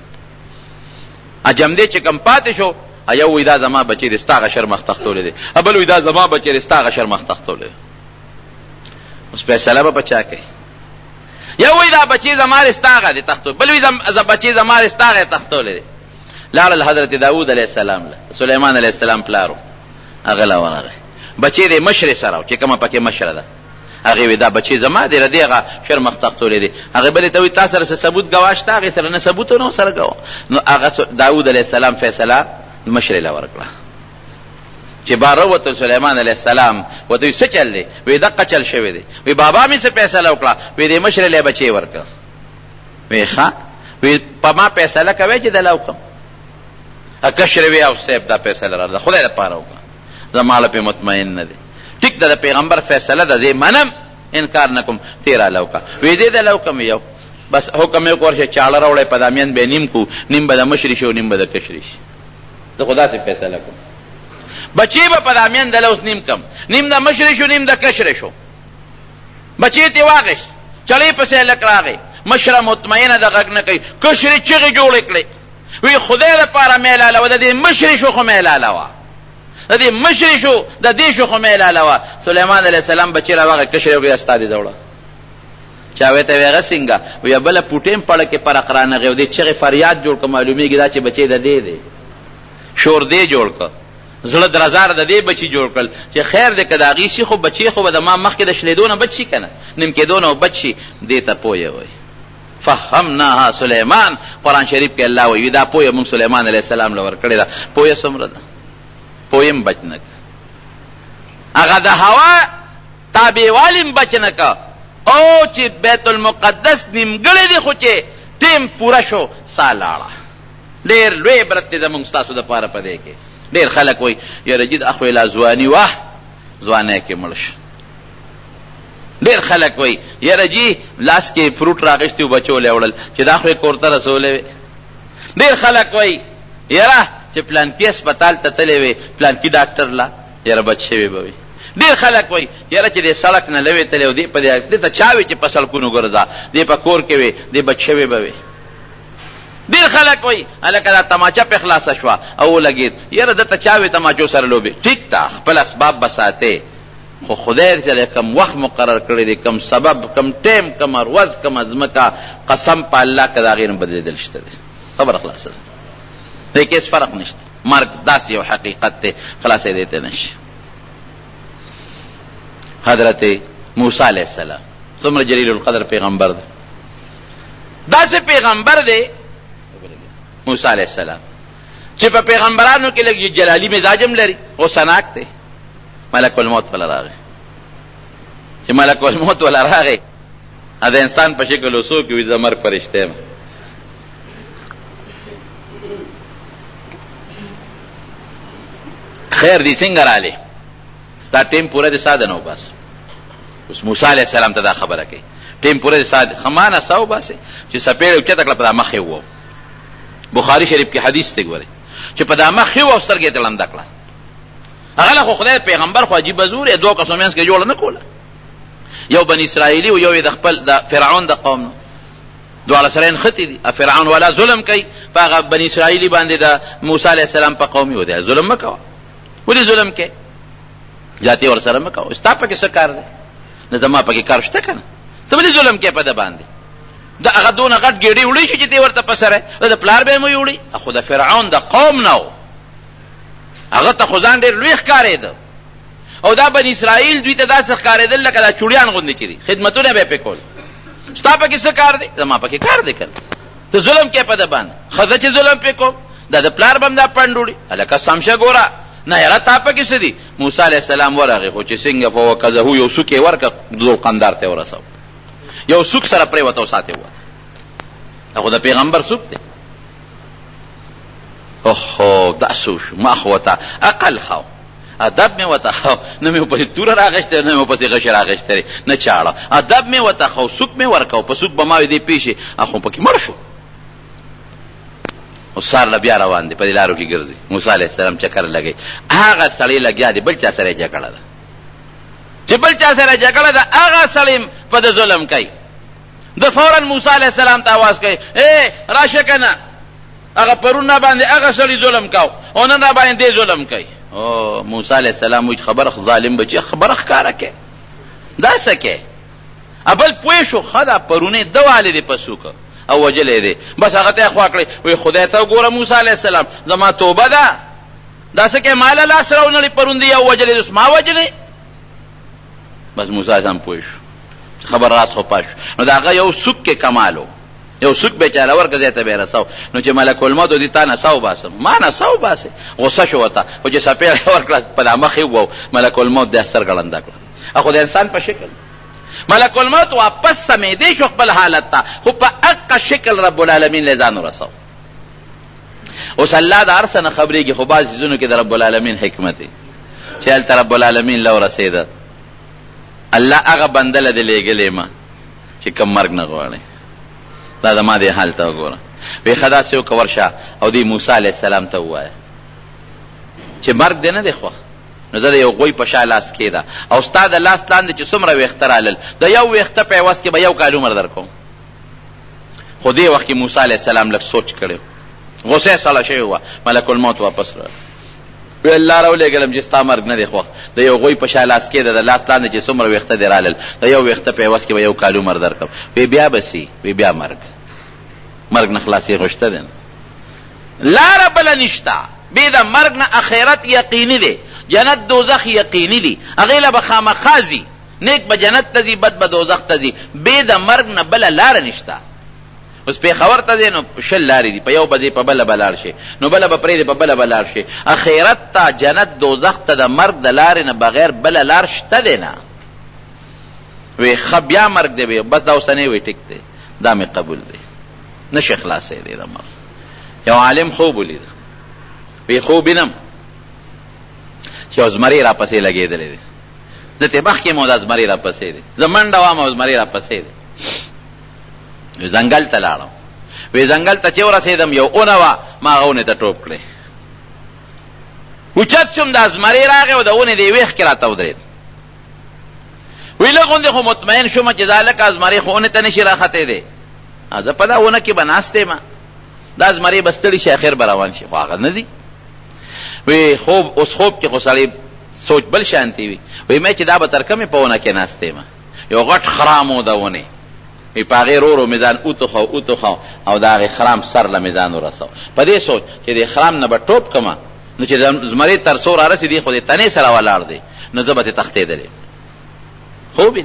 اجم دې چې کم پاتې شو، یو وی دا زما بچی دی ستا هغه شرمخ تختولی دی، بل وی دا زما بچی دی ستا هغه شرمخ تختولی دی. اوس فیصله به په چا کوي؟ یو وی دا بچی زما دی ستا هغه دی تختولی، بل وی دا بچی زما دی ستا هغه تختولی دی. لاړل حضرت داود علیہ السلام له سلیمان علیہ السلام پلارو، هغه لا ورغی بچی دی مشر سره چې کومه پکې مشر ده، هغه وی دا بچی زما دی ردی هغه شرمخ تختولی دی. هغه بل ته وی تاسو سره ثبوت گواښ تا، هغه سره نه ثبوت نو سره گوا. نو هغه داود علیہ السلام فیصله مشر له ورکړه چې بار وته سلیمان علیہ السلام وته څه چل دی؟ وی دقه چل شوی دی. وی بابا می څه فیصله وکړه؟ وی د مشر له بچی ورکړه. وی ښا وی په ما فیصله کوي چې دلاوکم اکشر وی او صاحب دا فیصله را ده خدای لپاره وکړه، زماله په مطمئن نه دي. ټیک ده، پیغمبر فیصله ده زه منم، انکار نکم. تیرا لوکا وی دې ده لوکم یو بس حکم یې کور شه چاړه راوړې پدامیان به نیم کو، نیم به د مشری شو نیم به د کشری شي. ته خدا سے فیصله کوم بچی به پدامیان دل اوس نیم کم، نیم د مشری شو نیم د کشری شو. بچی ته واغش چړې پسې لکراغې، مشره مطمئنه د غږ نه کوي، کشری چغې جوړ کړي. وی خدای لپاره میلاله و د دې مشر شو خو میلاله و، د دې مشر شو د دې شو خو میلاله و. سلیمان علیہ السلام بچی را واغه کشر وی استاد زوړه چا وته ویغه څنګه وی بل پټیم پړه کې پر اقرانه غو دې چې فریاد جوړ ک معلومیږي دا چې بچی د دې دی شور دې جوړ ک زړه درزار د دې بچی جوړ کړ چې خیر دې کداغي شي خو بچی خو د ما مخ کې د شلیدونه بچی کنه نیم کې دونه بچی دې ته پوي وي. فهمناها سلیمان، قرآن شریف کې الله وی دا پوهه موږ سلیمان علیہ السلام لور کړی دا پوهه څومره ده، پوهیم بچنک هغه د هوا تابعوالیم بچنک. او چې بیت المقدس نیمګړی دی خو چې ټیم پورا شو سالاړه ډېر لوی عبرت دی زموږ ستاسو د پاره پدې کې. ډېر خلک وایي یاره جد اخو اله ځواني واه ځوانۍ کې مړ شو. ډېر خلک وایي یاره جی لاس کې فروټ راغشتي و بچو له وړل چې دا خو یې کور ته رسولی وې. ډېر خلک وایي یاره چې پلانکي هسپتال ته تللی وې پلانکي ډاکټر لا یاره بچ شوی به وي. ډېر خلک وایي یاره چې دې سړک نه لوې تللی و دې ته چا وي چې په سړکونو ګرځه دې په کور کې وې دې بچ شوی به وي. ډېر خلک وایي هلکه دا تماچه پې خلاصه شوه او ولګېد یاره دته چا وې تماچو سره لوبې. ټیک ته خپل اسباب به ساتې خو خدای سره کم وخت مقرر کړی دی، کم سبب، کم ټیم، کم ورځ، کم ازمکه، قسم په الله که د هغې نه بدلېدل شته دی. خبره خلاصه ده، دې کې هېڅ فرق نشته. مرګ داسې یو حقیقت دی خلاصېدی ته نشي. حضرت موسی علیہ السلام څومره جلیل القدر پیغمبر دی، داسې پیغمبر دی موسی علیہ السلام چې په پیغمبرانو کې لږ جلالي مزاج هم لري، غصناک دی. ملک الموت ولا راغی چې ملک الموت ولا راغی دا انسان په شکل وسو کې وي زه مرګ فرشته یم. خیر دی څنګه رالی ستا ټیم پوره دی ساده نو بس اوس موسی علیه السلام ته دا خبره کوي ټیم پوره دی ساده خمانه ساو باسه چې سپېړ اوچته کړه په مخې وو بخاری شریف کې حدیث ته ګورئ چې په دا مخې وو سترګې ته لنده کړه هغه خو خدای پیغمبر خو عجیب زور یې دوه قسم منځ کې جوړ نه کوله یو بنی اسرائیلی او یو د خپل د فرعون د قوم دواړه سره نښتې دي فرعون والا ظلم کوي په هغه بنی اسرائیلی باندې د موسی علیه السلام په قوم یو دی ظلم مه کوه ولې ظلم کوې جاتې ورسره مه کوه ستا پکې څه کار دی نه زما پکې کار شته که نه ته ولې ظلم کوې په ده باندې د هغه دونه غټ ګېډې وړی شي چې ته ورته په سره د پلار به یې مه وړي خو د فرعون د قوم نه و هغه ته خو ځان ډېر لوی ښکارېده او دا بني اسرائیل دوی ته داسې ښکارېدل لکه دا چوړیان غوندې چې دي خدمتونه به یې پې کول ستا پکې څه کار دی زما پکې کار دی که ته ظلم کوې په ده باندې ښځه چې ظلم پې کوم دا د پلار به هم دا پنډ وړي هلکه سمشه ګوره نه یاره تا پکې څه دي موسی علیه السلام ورغی خو چې څنګه فوکزهو یو سوک یې ورکړه ذوالقندار ته یې ورسو یو سوک سره پرېوته او ساتې ووته هغه د پیغمبر سوک دی اوهو دا څه شو ما خو ورته عقل خو ادب مې ورته خو نه مې پسې توره راغېشتې نه مې پسې غشې راغېشتې نه چاړه ادب مې ورته خو سوک مې ورکړه په سوک به ما وې دې پیښې خو پکې مړ شو اوس سار له بیا روان دی په دې لارو کې ګرځي موسی علیه السلام چکر لګوي هغه سړی لګیا دی بل چا سره یې جګړه ده چې بل چا سره جګړه ده هغه سړی په ده ظلم کوي د فورا موسی علیه السلام ته آواز کوي راشه که نه هغه پرون را باندې هغه سړي ظلم کاو او نن را باندې دې ظلم کوي او موسی علیه السلام وایي خبره ظالم بچي خبره ښکاره کوي دا څه کوي بل پوه شو ښه دا پرونې ده والې دی په سوکه او وجلې دی بس هغه ته یې خوا کړی وایي خدای ته وګوره موسی علیه السلام زما توبه ده دا څه کوې ما له لاس راونړي پرون دی او وجلې اوس ما وجلې بس موسی علیه السلام پوه شو خبر راس خو پاش نو د هغه یو سوک کې کمال و یو سوک بیچاره ورکه ځای ته به یې رسو نو چې ملک الموت و دي تا نساو باسم ما نساو باسې غصه شو ورته خو چې څپېړه ورکړه په دا مخې وو ملک الموت د سترګه ړنده کړه خو د انسان په شکل ملک الموت واپس سمېدی شو خپل حالت ته خو په حقه شکل رب العالمین له ځان ورسو اوس الله د هر څه نه خبرېږي خو بعض څیزونو کې د رب العالمین حکمت دی چې هلته رب العالمین له ورسېده الله هغه بنده له دې لېږلې ما چې کم مرګ نه غواړي دا د ما دې حال ته وګوره وی ښه داسې وکړه ورشه او دې موسی علیه السلام ته ووایه چې مرګ دې نه دی خوښ نو زه د یو غوی په شا لاس کېده او ستا د لاس لاندې چې څومره ویښته رالل د یو ویښته په عوض کې به یو کال عمر در کوم خو دې وخت کې موسی علیه السلام لږ سوچ کړی غصه سړه شوې وه ملک الموت واپس راغی وی الله راولېږلم چې ستا مرګ نه دی خوښ د یو غوی په شا لاس کېده د لاس لاندې چې څومره ویښته دې رالل د یو ویښته په عوض کې به یو کال عمر در کوم وی بیا به سي وی بیا مرګ نه خلاصې غوښته دی لاره بله نشته بې د مرګ نه اخرت یقیني دی جنت دوزخ یقیني دي هغې له به خامخا ځي نیک به جنت ته ځي بد به دوزخ ته ځي بې د مرګ نه بله لاره نشته اوس پېښور ته دی نو 6 لارې دي په یو به ځې په بله به لاړ شي نو بله به پرېږدې په بله به لاړ شي اخرت ته جنت دوزخ ته د مرګ د لارې نه بغیر بله لار شته دی نه وی ښه بیا مرګ دی بس دا اوسنی وی ټیک دی دا مې قبول دی نشي خلاصېدی د مرګ یو عالم خوب ولید وی خوب وینم چې یو زمری را پسې لګېدلی دی زه ترې مخکې مو دا زمری را پسې دی زه منډه وام او زمری را پسې دی ځنګل ته لاړم وی ځنګل ته چې ورسېدم یو اونه وه ما هغه اونې ته ټوپ کړې اوچت شوم دا زمری راغی او د اونې د یې ویښ کې راته ودرېد وی لږ غوندې خو مطمئن شوم چې دا لکه زمری خو اونې ته نشي راختې دی زه په دا اونه کې به ناست یم دا زمری به ستړي شي اخر به روان شي خو هغه نه ځي وی خوب اوس خوب کې خو سړی سوچ بل شانتي وي وی مې چې دا به تر کومې په ونه کې ناست یم یو غټ خرام و د ونې وی په هغې رو مې ځان اوتوخو او د هغې خرام سر له مې ځان ورسو په دې سوچ چې د خرام نه به ټوپ کړمه نو چې زمري تر څو رارسېدي خو د تنې سره ولاړ دی نو زه به ترې تښتېدلی خوب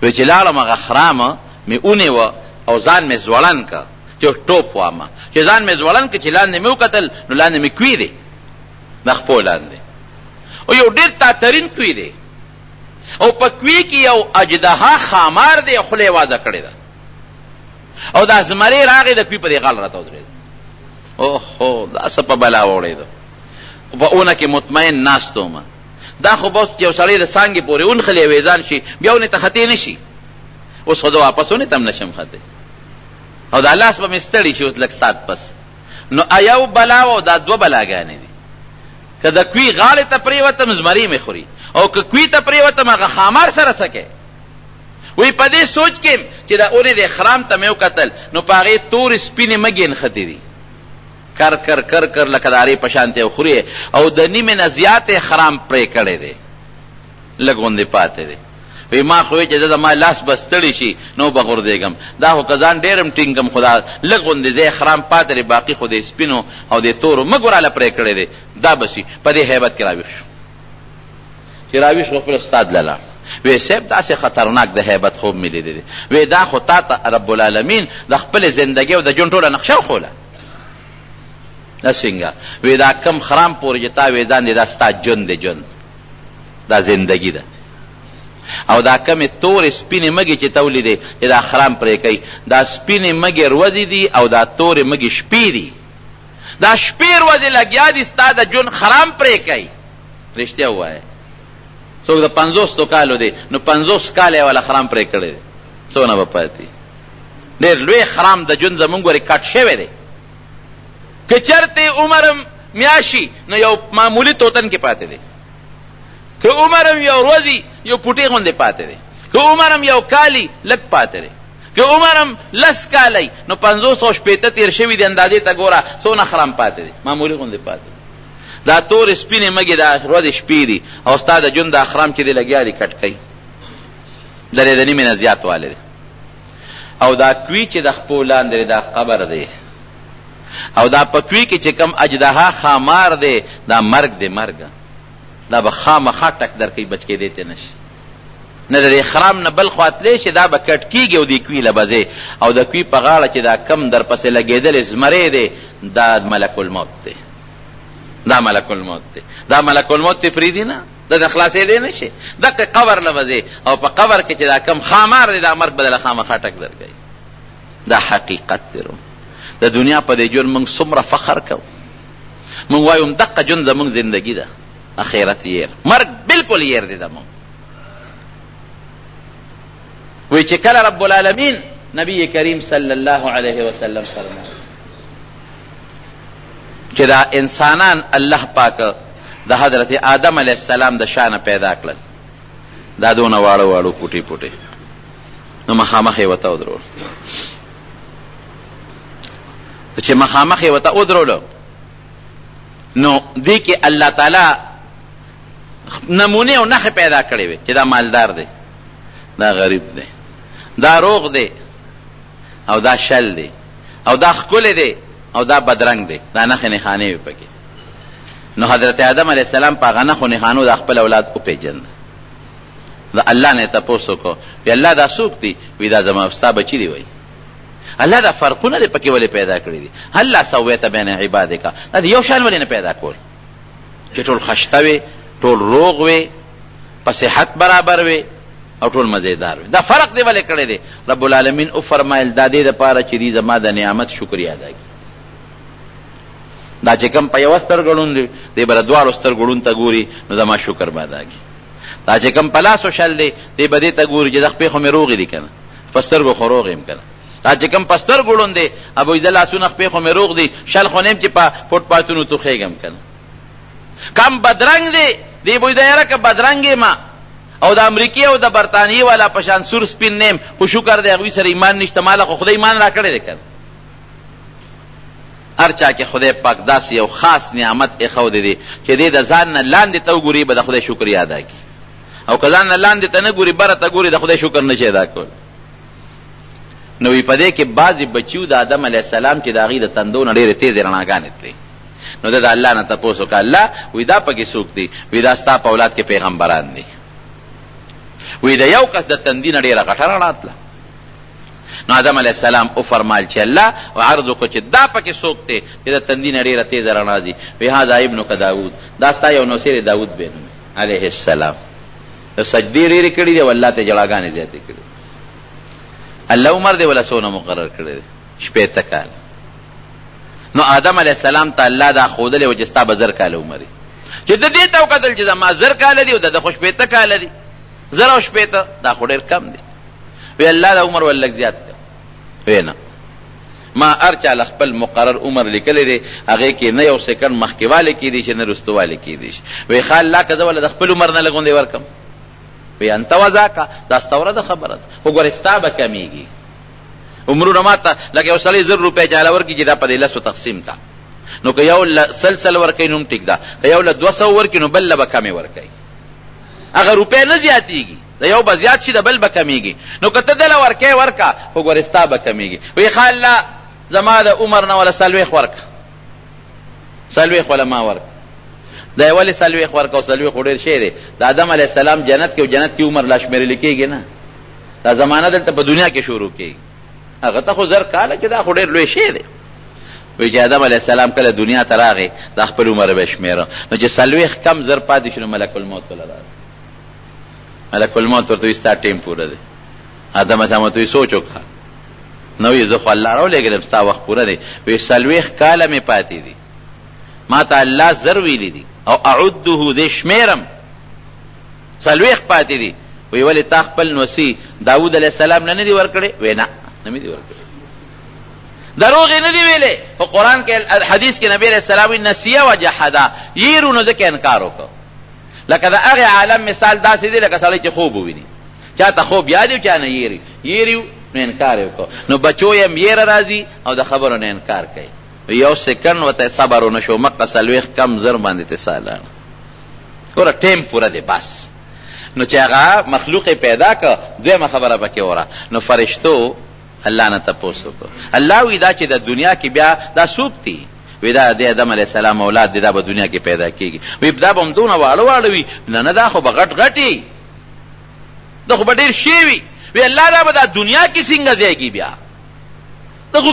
وی چې لاړم هغه خرامه مې ونیوه او ځان مې ځوړن که چې ټوپ وامه چې ځان مې ځوړن که چې لاندې مې وکتل نو لاندې مې کوي دی د خپو لاندې او یو ډېر تاترین کوي دی او په کوي کې یو اجدها خامار دی خوله یې وازه کړې ده او دا زمری راغی د کوي په دې غاړه راته ودرېد اوهو دا څه په بلا وړېده په اونه کې مطمئن ناستو ما دا خو بس یو سړی د سانګې پورې اونخلې ویزان شي بیا ونې ته خطې نه شي اوس خو د واپس ونې ته هم نشم خطې او دا لاس به مې ستړي شي اوس لږ ساعت پس نو یو بلا او دا دوه بلاګانې دي که د کوي غاړې ته پرېوتم زمري مې خوري او که کوي ته پرېوتم هغه خامار سره څه کوي وی په دې سوچ کې چې د اونې د خرام ته مې وکتل نو په هغې تورې سپینې مږې نښتې دي کر کر کر کر لکه د هرې په شانتې خوري او د نیمې نه زیاتې خرام پرې کړی دی لږ غوندې پاتې دی وی ما خو چې زما لاس به ستړي شي نو به غورځېږم دا خو که ځان ډېر هم ټینګم خو دا لږ غوندې ځای خرام پاتې دی باقي خو د سپینو او د تورو مږو راله پرې کړی دی دا به شي په دې هیبت کې راویښ شو چې راویښ شو خپل استاد له لاړ وی صاحب داسې خطرناک د هیبت خوب مې لیدلی دی وی دا خو تا ته رب العالمین د خپلې زندګۍ او د ژوند ټوله نقشه وښوله دا څنګه وی دا کم خرام پورې چې تا وی ځان دی دا ستا ژوند دی ژوند دا زندګي ده او دا کمې تورې سپینې مږې چې ته ولیدې چې دا خرام پرې کوي دا سپینې مږې ورځې دي او دا تورې مږې شپې دي دا شپې ورځې لګیا دي ستا د ژوند خرام پرې کوي رښتیا ووایه څوک د 50 کالو دی نو 50 کاله یې والا خرام پرې کړی دی څونه به پاتې ډېر لوی خرام د ژوند زمونږ ورې کټ شوی دی که چېرته عمرم میاشي نو یو معمولي توتن کې پاتې دی که عمرم یو ورځي یو پوټې غوندې پاتې دی که عمرم یو کالی لږ پاتې دی که عمرم 10 کالی نو 580 تېر شوي دي اندازې ته ګوره څونه خرام پاتې دی معمولي غوندې پاتې دی دا تور سپینې مږې دا ورځې شپې دي او ستا د ژوند د اخرام چې دی لګیا دي کټ کوي د دې د نیمې نه زیات والی دی او دا کوي چې د خپو لاندې دا قبر دی او دا په کوي کې چې کم اجدها خامار دی دا مرګ دی مرګ دا به خامخا ټک در کوي بچ کېدی ته نشي نه د دې خرام نه بل خوا تلی شي دا به کټ کېږي او دې کوي له به او د کوي په غاړه چې دا کم در پسې لګېدلی زمری دی دا ملک الموت دی دا ملک الموت دی دا ملک الموت تی پریدی نه دا خلاصې دی نشي دقه قبر لوځي او په قبر کې چې دا کم خامار دی دا مرګ بدله خامخا ټک درکوي دا حقیقت دی د دنیا په دې ژوند موږ څومره فخر کوو موږ وایو دقه ژوند زموږ زندګي ده اخرت ير مرګ بالکل ير دی زموږ وی چې کله رب العالمین نبی کریم صلی الله علیه وسلم فرمایي چې دا انسانان الله پاک د حضرت آدم علیه السلام د شانه پیدا کړل دا دونه واړه واړه پوټي پوټي نو مخامخ یې ورته ودرول چې مخامخ یې ورته ودرولو نو دې کې الله تعالی نمونه او نخ پیدا کړی وي چې دا مالدار دی دا غریب دی دا روغ دی او دا شل دی او دا ښکلی دی او دا بدرنګ دی دا نخې نښانې وي پکې نو حضرت آدم علیه السلام په هغه نښو نښانو د خپل اولاد وپېژنده د الله نه یې تپوس وکړو وی الله دا څوک دی وی دا زما ستا بچي دی وی الله دا فرقونه دی پکې ولې پیدا کړي دي هلا سویت بین عبادک دا یو شان ولې نه پیدا کول چې ټول خشته وي ټول روغ وي په صحت برابر وي او ټول مزیدار وي دا فرق دی ولې کړی دی رب العالمین او فرمایل دا دې دپاره چې دې زما د نعمت شکریا ادا کړي دا چې کوم په یوه سترګه ړوند دی دی به د دواړو سترګو ړوند ته ګوري نو زما شکر به ادا کړي دا چې کوم په لاسو شل دی دی به دې ته ګوري چې د خپې خو مې روغې دي که نه په سترګو خو روغ یم که نه دا چې کوم په سترګو ړوند دی ابوی د لاسونه خپې خو مې روغ دي شل خو نه یم چې په فوټپاتونو توخېږم که نه کم بدرنګ دی دی بوی د یاره که بدرنګ یم او د امریکې او د برطانیې والا په شان سور سپین نیم خو شکر دی هغوی سره ایمان نشته ماله خو خدای ایمان را کړی دی که هر چا کې خدای پاک داسې یو خاص نعمت ایښودی دی چې دی د ځان نه لاندې ته وګوري به د خدای شکریا ادا کړي او که ځان نه لاندې ته نه ګوري بره ته ګوري د خدای شکر نشي ادا کول نو وی په دې کې بعضې بچیو د آدم علیه السلام چې د هغې د تندو نه ډېرې تیزې رڼاګانې تلې نو د الله نه تپوس وکړه الله وی دا پکې څوک دی وی دا ستا په اولاد کې پیغمبران دي وی د یو کس د تندي نه ډېره غټه رڼا تله نو آدم علیه السلام او فرمایل چې الله عرض وکړو چې دا پکې څوک دی چې د تندي نه ډېره تیزه رڼا دي وی هذا ابنک داود دا ستا یو نوسیر داود بی نوم علیه السلام د سجدې ډېرې کړي دي او الله ته جړاګانې زیاتې کړي الله عمر دی ولا څونه مقرر کړی دی 80 کال نو آدم علیه السلام ته الله دا ښودلی و چې ستا به 1000 کاله عمر چې د دې ته وکتل چې زما 1000 کاله دي او د خو 80 کاله دي 1080 دا خو ډېر کم دي وی الله د عمر ولګ زیات کړ وی نه ما ارچا خپل مقرر عمر لیکلی دی هغه کې نه یو سکند مخکېواله کې دي چې نه رستواله کې دي وی خال الله کده ول د خپل عمر نه لګوندې ورکم وی انت وذاکا دا ستوره د خبره خو ګورستا به کمیږي عمرونه ماته لکه یو سړی 1000 روپۍ چاله ورکړي چې دا په 10 تقسیم کا نو که یو سلسله ورکړي نو ټیک ده که یو 200 ورکړي نو بل به کمې ورکړي هغه روپۍ نه زیاتېږي د یو به زیات شي د بل به کمیږي نو که ته دله ورکې ورکه خو ګورستا به کمیږي وی خال الله زما د عمر نه ولا 40 ورکه 40 ولا ما ورکه دا ولې 40 ورکه او 40 ډېر شی دی د آدم علیه السلام جنت کې او جنت کې عمر لا شمیرل کېږي نه دا زمانه دلته په دنیا کې شروع کېږي هغه ته خو 1000 کاله کې دا خو ډېر لوی شی دی وی چې آدم علیه السلام کله دنیا ته راغی د خپل عمر به شمیره نو چې 40 کم 1000 پاتې شنو ملک الموت ولا ملک الموت ورته ستا ټیم پوره دی آدم ته ته سوچ وکړه نو یې زه خو الله راولېږلم ستا وخت پوره دی وی 40 کاله مې پاتې دي ما ته الله 1000 ویلي دي او اعده دې شمیرم 40 پاتې دي وی ولې تا خپل نوسی داود علیه السلام نه دي ورکړې وی نه نه مې دي ورکړې دروغ نه دی ویلې په قرآن کې حدیث کې نبی علیہ السلام نسیه وجحدا یېرونو ځکه انکار وکړ لکه د هغه عالم مثال داسې دی لکه سړی چې خوب وویني چاته خوب یاد وي چا نه یېري نو انکار وکړو نو بچو یم یېره راځي او د خبرو نه انکار کوي یو سکند ورته صبر ونه شو مکه 40 کم 1000 باندې اتصالان ګوره ټیم پوره دی بس نو چې هغه مخلوق پیدا کړ دویمه خبره پکې وره نو فرشتو الله نه تپوس وکړو الله وی دا چې د دنیا کې بیا دا څوک دي وی دا د آدم علیه السلام اولاد دی دا په دنیا کې پیدا کېږي وی دا به هم دونه واړه واړه وي نه دا خو به غټ غټي دا خو به ډېر شی وي وی الله دا به دا دنیا کې څنګه ځایږي بیا دا خو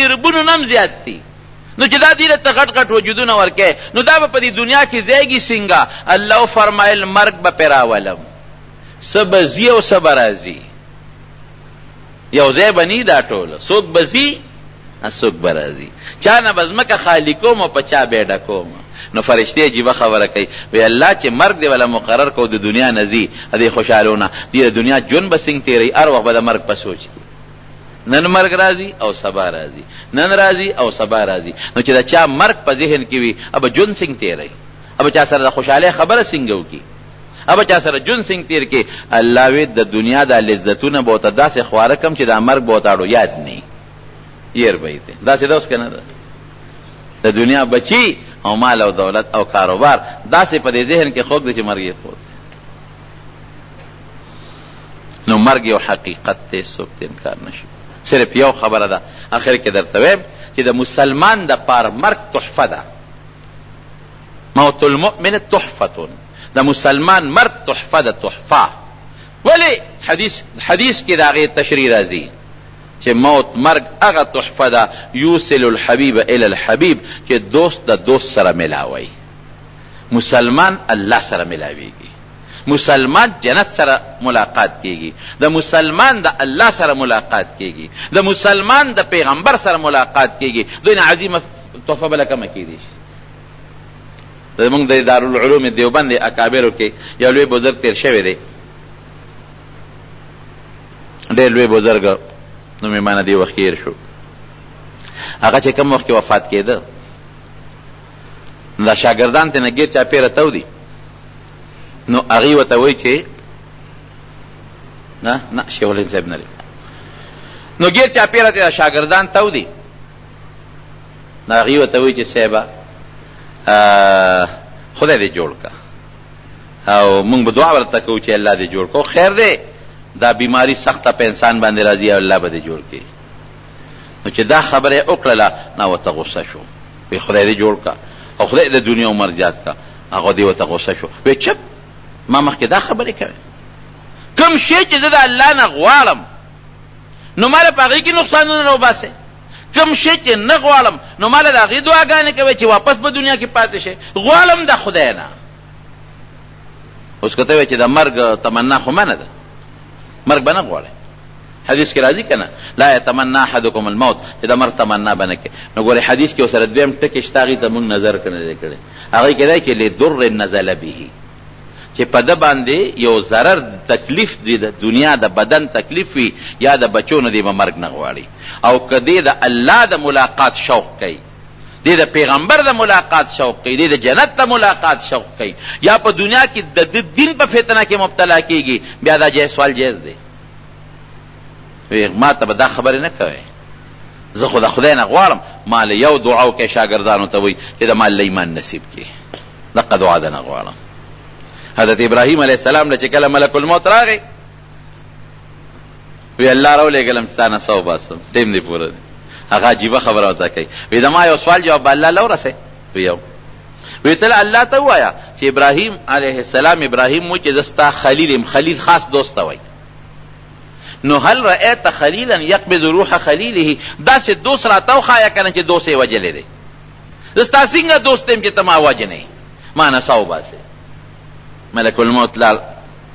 اربونه نم زیات دي نو چې دا دې ته غټ غټ وجودونه ورکې نو دا به په دې دنیا کې ځایږي څنګه الله فرمایل مرګ به پیراولم سبزي او صبرازي یو ځای بنی دا ټول څوک بزي څوک برازي چا نه بزمکه خالقوم او پچا بیډه کوم نو فرشتي عجیبه خبره کوي وی الله چې مرګ دی ولا مقرر کو د دنیا نزي دې خوشالونه دې دنیا جون بسنګ تیری هر وخت به د مرګ په سوچ نن مرګ راځي او سبا راځي نن راځي او سبا راځي نو چې دا چا مرګ په ذهن کې وي اب جون سنګ تیری اب چا سره د خوشاله خبره سنګو کی اب چا سره جون سنګ تیر کې الله وی د دنیا د لذتونه بہت داسې خواره کم چې دا مرګ بہت اړو یاد نه ير بيته دا څه دوس کنه د دنیا بچي او مال او دولت او کاروبار دا څه په دې ذهن کې خوګ دي چې مرګ یې خوت نو مرګ یو حقیقت ته څوک انکار نشي صرف یو خبره ده اخر کې درته وایم چې د مسلمان د پار مرګ تحفه ده موت المؤمن تحفه د مسلمان مرګ تحفه ده تحفه ولی حدیث کې دا غي تشریح راځي چې موت مرګ هغه تحفه ده یوصل الحبیب الی الحبیب چې دوست د دوست سره ملاوي مسلمان الله سره ملاويږي مسلمان جنت سره ملاقات کیږي د مسلمان د الله سره ملاقات کیږي د مسلمان د پیغمبر سره ملاقات کیږي دوی عظیمه تحفه بل کم کیږي موږ د دارالعلوم دیوبند اکابرو کې یو لوی بزرګ تیر شوی دی ډېر لوی بزرګ نو میمانه دی وخیر شو هغه چې کوم وخت وفات کېده دا شاګردان ته نګیر چا پیره تو دي نو هغه وته وای چې نه شیخ صاحب نه نو ګیر چا پیره ته شاګردان تو دي نو هغه وته وای چې صاحب خدای دې جوړ کا او موږ به دعا ورته کوو چې الله دې جوړ کو خیر دې دا بیماری سخته په انسان باندې راځي او الله به دې جوړ کړي نو چې دا خبره وکړه نو وته غوسه شو په خدای دې جوړ کا او خدای دې دنیا عمر زیات کا هغه دې وته غوسه شو وی چپ ما مخکې دا خبره کوي کوم شی چې د الله نه غواړم نو مال په هغه کې نقصانونه نه وباسه کوم شی چې نه غواړم نو مال د هغه دعاګانې کوي چې واپس په دنیا کې پاتې شي غواړم د خدای نه اوس کته چې د مرګ تمنا خو منه ده مرګ بنه غواړي حدیث کې راځي کنه لا يتمنى احدكم الموت چې د مرګ تمنا بنه کې. نو ګوره حدیث کې اوسره دویم ټکی شته، هغې ته موږ نظر کړی هغې کې دی چې لضر نزل به، چې په ده باندې یو ضرر تکلیف دی د دنیا د بدن تکلیف وي یا د بچو نه دی به مرګ نه غواړي، او که دی د الله د ملاقات شوق کوي، دی د پیغمبر د ملاقات شوق کوي، دی د جنت د ملاقات شوق کوي، یا په دنیا کې د دین په فتنه کې مبتلا کیږي، بیا دا سوال جایز دی. ما ته به دا خبرې نه کوي، زه خو د خدای نه غواړم ما له یو دعا وکړئ شاګردانو ته وایي چې د ما له ایمان نصیب کړي، دقه دعا ده نه غواړم. حضرت ابراهیم علیه السلام له چې کله ملک الموت راغی وی الله راولېږلم چې تا نه سو باسم، ټیم دې پوره دی. هغه عجیبه خبره ورته کوي، وی د ما یو سوال جواب به الله له ورسوي. وی ته الله ته ووایه چې ابراهیم علیه السلام ابراهیم وایي چې زه ستا خلیل یم، خلیل خاص دوست ته وایي. نو هل رأیت خلیلا یقبض روح خلیله، داسې دوست راته وښایه که نه چې دوست یې وجلی دی. زه ستا څنګه دوست یم چې ته ما وجنې، ما نه سا وباسې. ملک الموت لال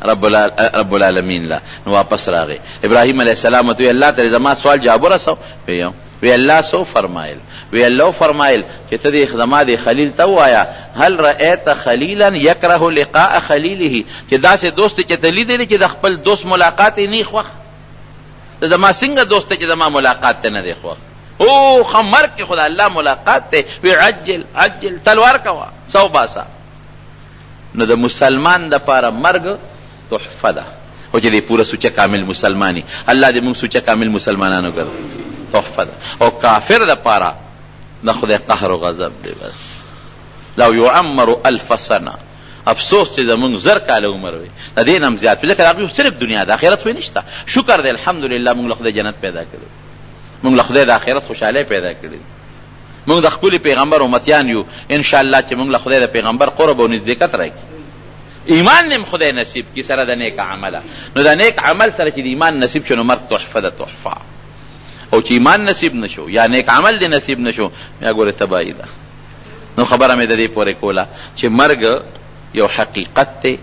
رب العالمین لا نو واپس راغی. ابراهیم علیه السلام ته الله ته زما سوال جواب ورسو. وی الله سو فرمایل، وی الله فرمایل چې ته دې زما د خلیل ته ووایه هل رأیت خلیلا یکره لقاء خلیله، چې داسې دوست چې ته لیدلی چې د خپل دوست ملاقات یې نه خوښ، زما څنګه دوست چې زما ملاقات ته نه دی خوښ. او خمر کې خدا الله ملاقات ته وی عجل عجل تلوار کوه سو باسا. نو د مسلمان د پاره مرګ تحفه ده، او چې دی پوره سوچه کامل مسلمانی، الله دې موږ سوچه کامل مسلمانانو ګرځي، تحفه ده. او کافر د پاره د خدای قهر او غضب دی. بس لو يعمر 1000 سنه، افسوس چې زمونږ 1000 کاله عمر وي، د دې نه هم زیات وي، ځکه هغوی صرف دنیا د آخرت وی نشته. شکر دی الحمدلله موږ له خدای جنت پیدا کړی، موږ له خدای د آخرت خوشحالۍ پیدا کړی، موږ د ښکلي پیغمبر امتیان یو. انشاءالله چې موږ له خدای د پیغمبر قرب او نزدېکت راکړي، ایمان نیم خدای نصیب کی سره د نیک عمله. نو د نیک عمل سره چې د ایمان نصیب شو نو مرګ تحفه ده، تحفه. او چې ایمان نصیب نشو یا نیک عمل دې نصیب نشو بیا ګوره تباهي ده. نو خبره مې د دې پورې کوله چې مرګ یو حقیقت دی،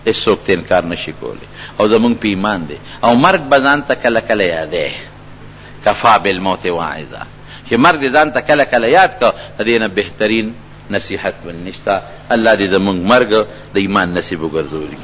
هیڅوک ته انکار نشي کولی، او زمونږ په ایمان دی. او مرګ به ځان ته کله کله یادی، کفا بالموت واعظه، چې مرګ دې ځان ته کله کله یاد که د دې نه بهترین نصیحت بل نشته. الله دې زمونږ مرګ د ایمان نصیب وګرځولي.